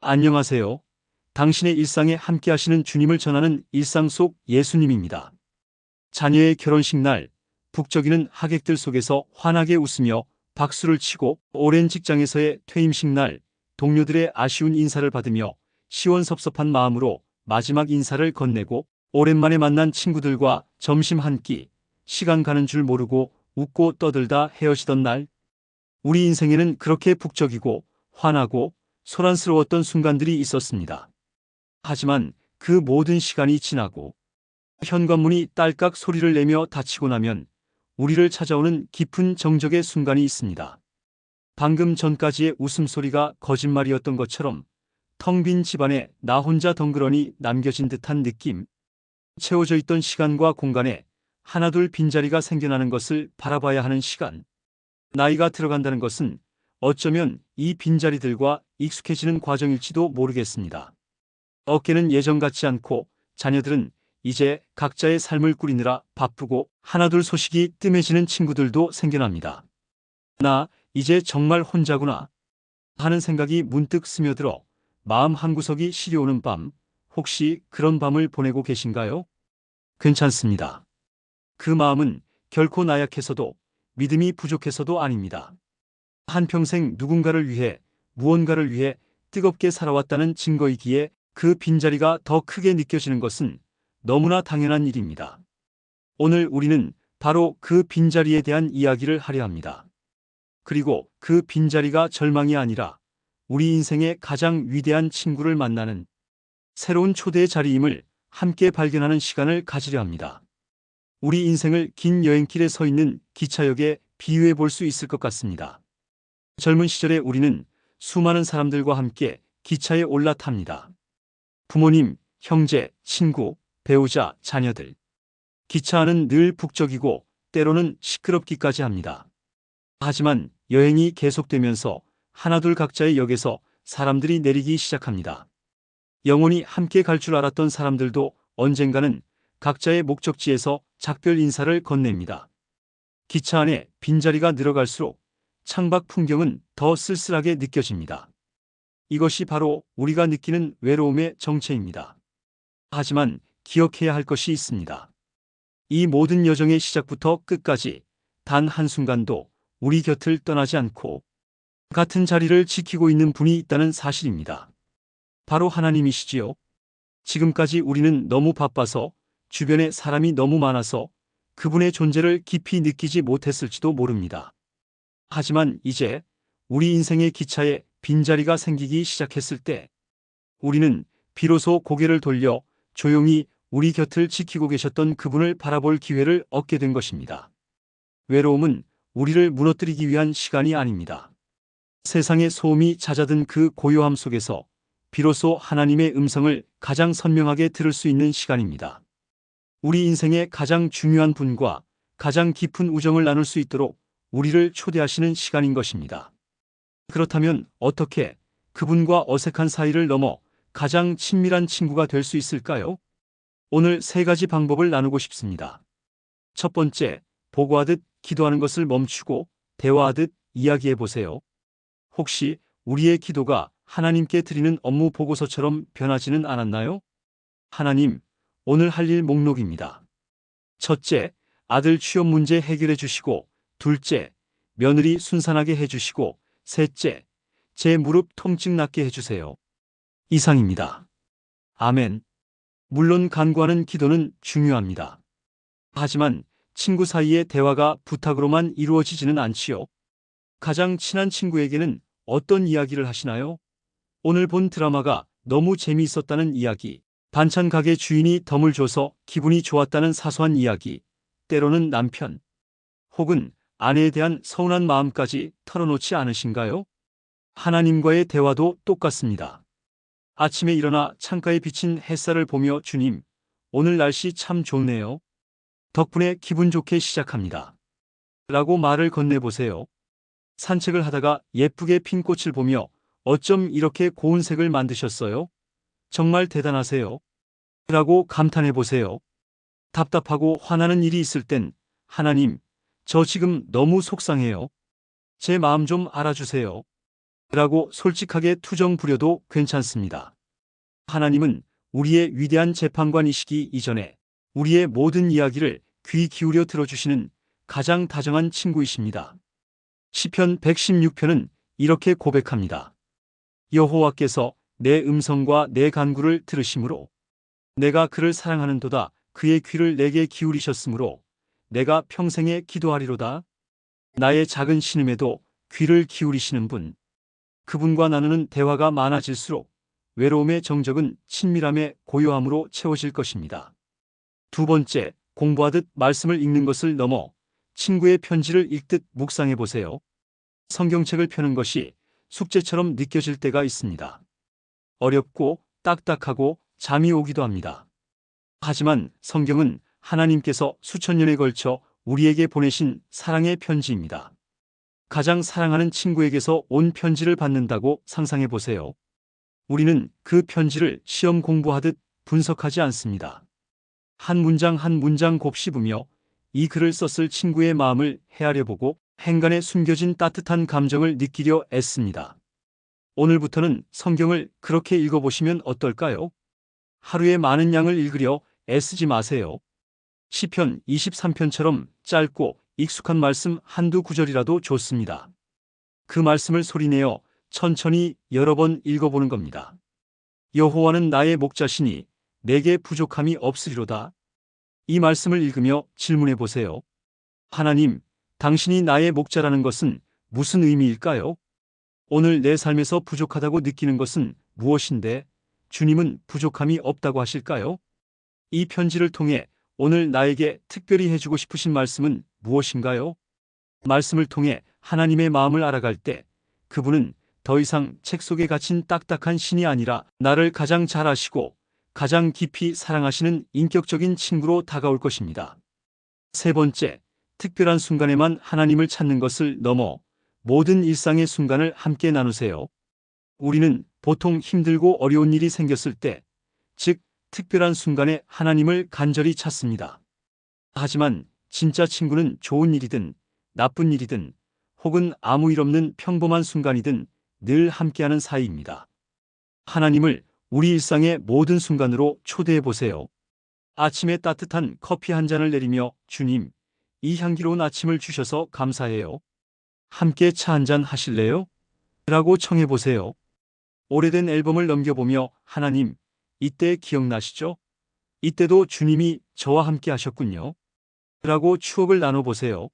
안녕하세요. 당신의 일상에 함께 하시는 주님을 전하는 일상 속 예수님입니다. 자녀의 결혼식 날, 북적이는 하객들 속에서 환하게 웃으며 박수를 치고, 오랜 직장에서의 퇴임식 날, 동료들의 아쉬운 인사를 받으며 시원섭섭한 마음으로 마지막 인사를 건네고, 오랜만에 만난 친구들과 점심 한 끼, 시간 가는 줄 모르고 웃고 떠들다 헤어지던 날, 우리 인생에는 그렇게 북적이고 환하고 소란스러웠던 순간들이 있었습니다. 하지만 그 모든 시간이 지나고 현관문이 딸깍 소리를 내며 닫히고 나면 우리를 찾아오는 깊은 정적의 순간이 있습니다. 방금 전까지의 웃음소리가 거짓말이었던 것처럼 텅 빈 집안에 나 혼자 덩그러니 남겨진 듯한 느낌, 채워져 있던 시간과 공간에 하나둘 빈자리가 생겨나는 것을 바라봐야 하는 시간. 나이가 들어간다는 것은 어쩌면 이 빈자리들과 익숙해지는 과정일지도 모르겠습니다. 어깨는 예전 같지 않고 자녀들은 이제 각자의 삶을 꾸리느라 바쁘고 하나둘 소식이 뜸해지는 친구들도 생겨납니다. 나 이제 정말 혼자구나 하는 생각이 문득 스며들어 마음 한구석이 시려오는 밤, 혹시 그런 밤을 보내고 계신가요? 괜찮습니다. 그 마음은 결코 나약해서도 믿음이 부족해서도 아닙니다. 한평생 누군가를 위해 무언가를 위해 뜨겁게 살아왔다는 증거이기에 그 빈자리가 더 크게 느껴지는 것은 너무나 당연한 일입니다. 오늘 우리는 바로 그 빈자리에 대한 이야기를 하려 합니다. 그리고 그 빈자리가 절망이 아니라 우리 인생의 가장 위대한 친구를 만나는 새로운 초대의 자리임을 함께 발견하는 시간을 가지려 합니다. 우리 인생을 긴 여행길에 서 있는 기차역에 비유해 볼 수 있을 것 같습니다. 젊은 시절에 우리는 수많은 사람들과 함께 기차에 올라탑니다. 부모님, 형제, 친구, 배우자, 자녀들. 기차 안은 늘 북적이고 때로는 시끄럽기까지 합니다. 하지만 여행이 계속되면서 하나둘 각자의 역에서 사람들이 내리기 시작합니다. 영원히 함께 갈 줄 알았던 사람들도 언젠가는 각자의 목적지에서 작별 인사를 건넵니다. 기차 안에 빈자리가 늘어갈수록 창밖 풍경은 더 쓸쓸하게 느껴집니다. 이것이 바로 우리가 느끼는 외로움의 정체입니다. 하지만 기억해야 할 것이 있습니다. 이 모든 여정의 시작부터 끝까지 단 한순간도 우리 곁을 떠나지 않고 같은 자리를 지키고 있는 분이 있다는 사실입니다. 바로 하나님이시지요. 지금까지 우리는 너무 바빠서 주변에 사람이 너무 많아서 그분의 존재를 깊이 느끼지 못했을지도 모릅니다. 하지만 이제 우리 인생의 기차에 빈자리가 생기기 시작했을 때 우리는 비로소 고개를 돌려 조용히 우리 곁을 지키고 계셨던 그분을 바라볼 기회를 얻게 된 것입니다. 외로움은 우리를 무너뜨리기 위한 시간이 아닙니다. 세상의 소음이 잦아든 그 고요함 속에서 비로소 하나님의 음성을 가장 선명하게 들을 수 있는 시간입니다. 우리 인생의 가장 중요한 분과 가장 깊은 우정을 나눌 수 있도록 우리를 초대하시는 시간인 것입니다. 그렇다면 어떻게 그분과 어색한 사이를 넘어 가장 친밀한 친구가 될 수 있을까요? 오늘 3가지 방법을 나누고 싶습니다. 첫 번째, 보고하듯 기도하는 것을 멈추고 대화하듯 이야기해 보세요. 혹시 우리의 기도가 하나님께 드리는 업무 보고서처럼 변하지는 않았나요? 하나님, 오늘 할 일 목록입니다. 첫째, 아들 취업 문제 해결해 주시고, 둘째, 며느리 순산하게 해주시고, 셋째, 제 무릎 통증 낫게 해주세요. 이상입니다. 아멘. 물론 간구하는 기도는 중요합니다. 하지만 친구 사이의 대화가 부탁으로만 이루어지지는 않지요. 가장 친한 친구에게는 어떤 이야기를 하시나요? 오늘 본 드라마가 너무 재미있었다는 이야기, 반찬 가게 주인이 덤을 줘서 기분이 좋았다는 사소한 이야기, 때로는 남편 혹은 아내에 대한 서운한 마음까지 털어놓지 않으신가요? 하나님과의 대화도 똑같습니다. 아침에 일어나 창가에 비친 햇살을 보며 주님, 오늘 날씨 참 좋네요. 덕분에 기분 좋게 시작합니다. 라고 말을 건네보세요. 산책을 하다가 예쁘게 핀 꽃을 보며 어쩜 이렇게 고운 색을 만드셨어요? 정말 대단하세요. 라고 감탄해보세요. 답답하고 화나는 일이 있을 땐 하나님, 저 지금 너무 속상해요. 제 마음 좀 알아주세요. 라고 솔직하게 투정 부려도 괜찮습니다. 하나님은 우리의 위대한 재판관이시기 이전에 우리의 모든 이야기를 귀 기울여 들어주시는 가장 다정한 친구이십니다. 시편 116편은 이렇게 고백합니다. 여호와께서 내 음성과 내 간구를 들으심으로 내가 그를 사랑하는도다. 그의 귀를 내게 기울이셨으므로 내가 평생에 기도하리로다. 나의 작은 신음에도 귀를 기울이시는 분. 그분과 나누는 대화가 많아질수록 외로움의 정적은 친밀함의 고요함으로 채워질 것입니다. 두 번째, 공부하듯 말씀을 읽는 것을 넘어 친구의 편지를 읽듯 묵상해 보세요. 성경책을 펴는 것이 숙제처럼 느껴질 때가 있습니다. 어렵고 딱딱하고 잠이 오기도 합니다. 하지만 성경은 하나님께서 수천 년에 걸쳐 우리에게 보내신 사랑의 편지입니다. 가장 사랑하는 친구에게서 온 편지를 받는다고 상상해 보세요. 우리는 그 편지를 시험 공부하듯 분석하지 않습니다. 한 문장 한 문장 곱씹으며 이 글을 썼을 친구의 마음을 헤아려 보고 행간에 숨겨진 따뜻한 감정을 느끼려 애씁니다. 오늘부터는 성경을 그렇게 읽어보시면 어떨까요? 하루에 많은 양을 읽으려 애쓰지 마세요. 시편 23편처럼 짧고 익숙한 말씀 한두 구절이라도 좋습니다. 그 말씀을 소리내어 천천히 여러 번 읽어보는 겁니다. 여호와는 나의 목자시니 내게 부족함이 없으리로다. 이 말씀을 읽으며 질문해 보세요. 하나님, 당신이 나의 목자라는 것은 무슨 의미일까요? 오늘 내 삶에서 부족하다고 느끼는 것은 무엇인데 주님은 부족함이 없다고 하실까요? 이 편지를 통해 오늘 나에게 특별히 해주고 싶으신 말씀은 무엇인가요? 말씀을 통해 하나님의 마음을 알아갈 때 그분은 더 이상 책 속에 갇힌 딱딱한 신이 아니라 나를 가장 잘 아시고 가장 깊이 사랑하시는 인격적인 친구로 다가올 것입니다. 세 번째, 특별한 순간에만 하나님을 찾는 것을 넘어 모든 일상의 순간을 함께 나누세요. 우리는 보통 힘들고 어려운 일이 생겼을 때, 즉 특별한 순간에 하나님을 간절히 찾습니다. 하지만 진짜 친구는 좋은 일이든 나쁜 일이든 혹은 아무 일 없는 평범한 순간이든 늘 함께하는 사이입니다. 하나님을 우리 일상의 모든 순간으로 초대해 보세요. 아침에 따뜻한 커피 한 잔을 내리며 주님, 이 향기로운 아침을 주셔서 감사해요. 함께 차 한 잔 하실래요? 라고 청해 보세요. 오래된 앨범을 넘겨보며 하나님, 이때 기억나시죠? 이때도 주님이 저와 함께 하셨군요. 라고 추억을 나눠보세요.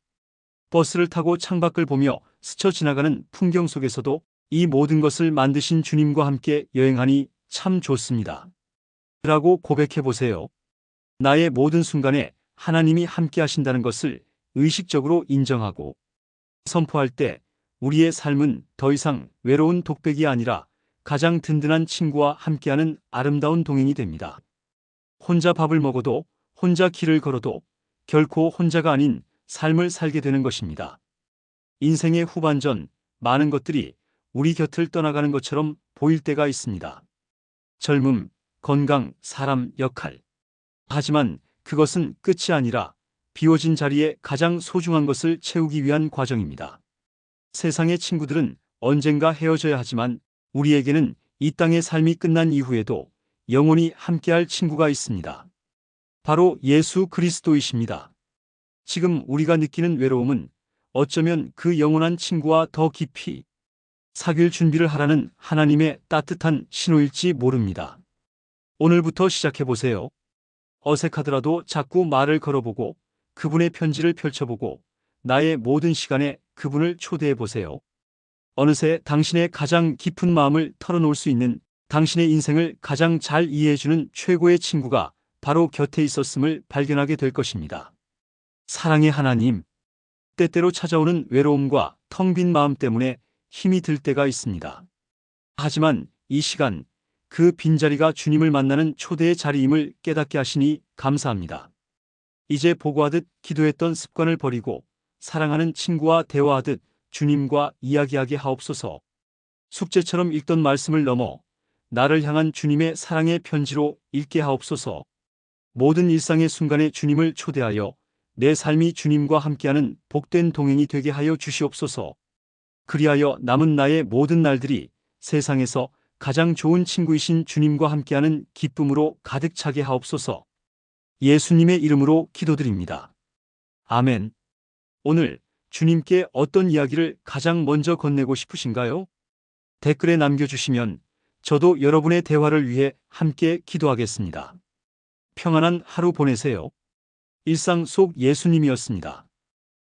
버스를 타고 창밖을 보며 스쳐 지나가는 풍경 속에서도 이 모든 것을 만드신 주님과 함께 여행하니 참 좋습니다. 라고 고백해보세요. 나의 모든 순간에 하나님이 함께 하신다는 것을 의식적으로 인정하고 선포할 때 우리의 삶은 더 이상 외로운 독백이 아니라 가장 든든한 친구와 함께하는 아름다운 동행이 됩니다. 혼자 밥을 먹어도 혼자 길을 걸어도 결코 혼자가 아닌 삶을 살게 되는 것입니다. 인생의 후반전 많은 것들이 우리 곁을 떠나가는 것처럼 보일 때가 있습니다. 젊음, 건강, 사람, 역할. 하지만 그것은 끝이 아니라 비워진 자리에 가장 소중한 것을 채우기 위한 과정입니다. 세상의 친구들은 언젠가 헤어져야 하지만 우리에게는 이 땅의 삶이 끝난 이후에도 영원히 함께할 친구가 있습니다. 바로 예수 그리스도이십니다. 지금 우리가 느끼는 외로움은 어쩌면 그 영원한 친구와 더 깊이 사귈 준비를 하라는 하나님의 따뜻한 신호일지 모릅니다. 오늘부터 시작해보세요. 어색하더라도 자꾸 말을 걸어보고 그분의 편지를 펼쳐보고 나의 모든 시간에 그분을 초대해보세요. 어느새 당신의 가장 깊은 마음을 털어놓을 수 있는 당신의 인생을 가장 잘 이해해주는 최고의 친구가 바로 곁에 있었음을 발견하게 될 것입니다. 사랑의 하나님, 때때로 찾아오는 외로움과 텅 빈 마음 때문에 힘이 들 때가 있습니다. 하지만 이 시간, 그 빈자리가 주님을 만나는 초대의 자리임을 깨닫게 하시니 감사합니다. 이제 보고하듯 기도했던 습관을 버리고 사랑하는 친구와 대화하듯 주님과 이야기하게 하옵소서. 숙제처럼 읽던 말씀을 넘어 나를 향한 주님의 사랑의 편지로 읽게 하옵소서. 모든 일상의 순간에 주님을 초대하여 내 삶이 주님과 함께하는 복된 동행이 되게 하여 주시옵소서. 그리하여 남은 나의 모든 날들이 세상에서 가장 좋은 친구이신 주님과 함께하는 기쁨으로 가득 차게 하옵소서. 예수님의 이름으로 기도드립니다. 아멘. 오늘 주님께 어떤 이야기를 가장 먼저 건네고 싶으신가요? 댓글에 남겨주시면 저도 여러분의 대화를 위해 함께 기도하겠습니다. 평안한 하루 보내세요. 일상 속 예수님이었습니다.